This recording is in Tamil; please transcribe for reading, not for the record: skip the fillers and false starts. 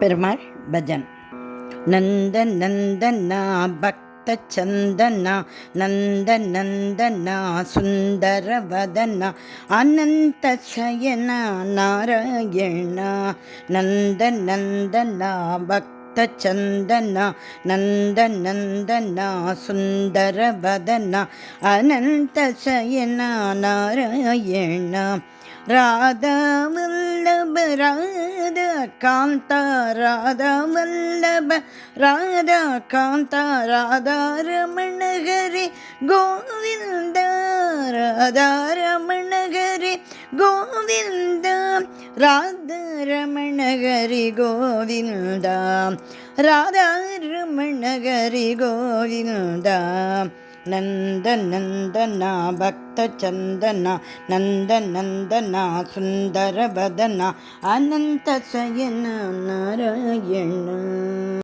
பெருமாள் பஜன். நந்த நந்தனா பக்த சந்தனா நந்த நந்தனா சுந்தரவதனா அனந்த சயனா நாராயணா நந்த நந்தனா பக்த சந்தனா நந்த நந்தனா சுந்தரவதனா அனந்த சயனா நாராயணா ராதா வல்லப ராதா காந்தா ராதா வல்லப ராதா காந்தா ராதா ரமணகரி கோவிந்தா ராதா ரமணகரி கோவிந்தா ராதா ரமணகரி கோவிந்தா ராதா ரமணகரி கோவிந்தா நந்த நந்தனா பக்த சந்தனா நந்த நந்தனா சுந்தரவதனா அனந்த சயன நாராயண.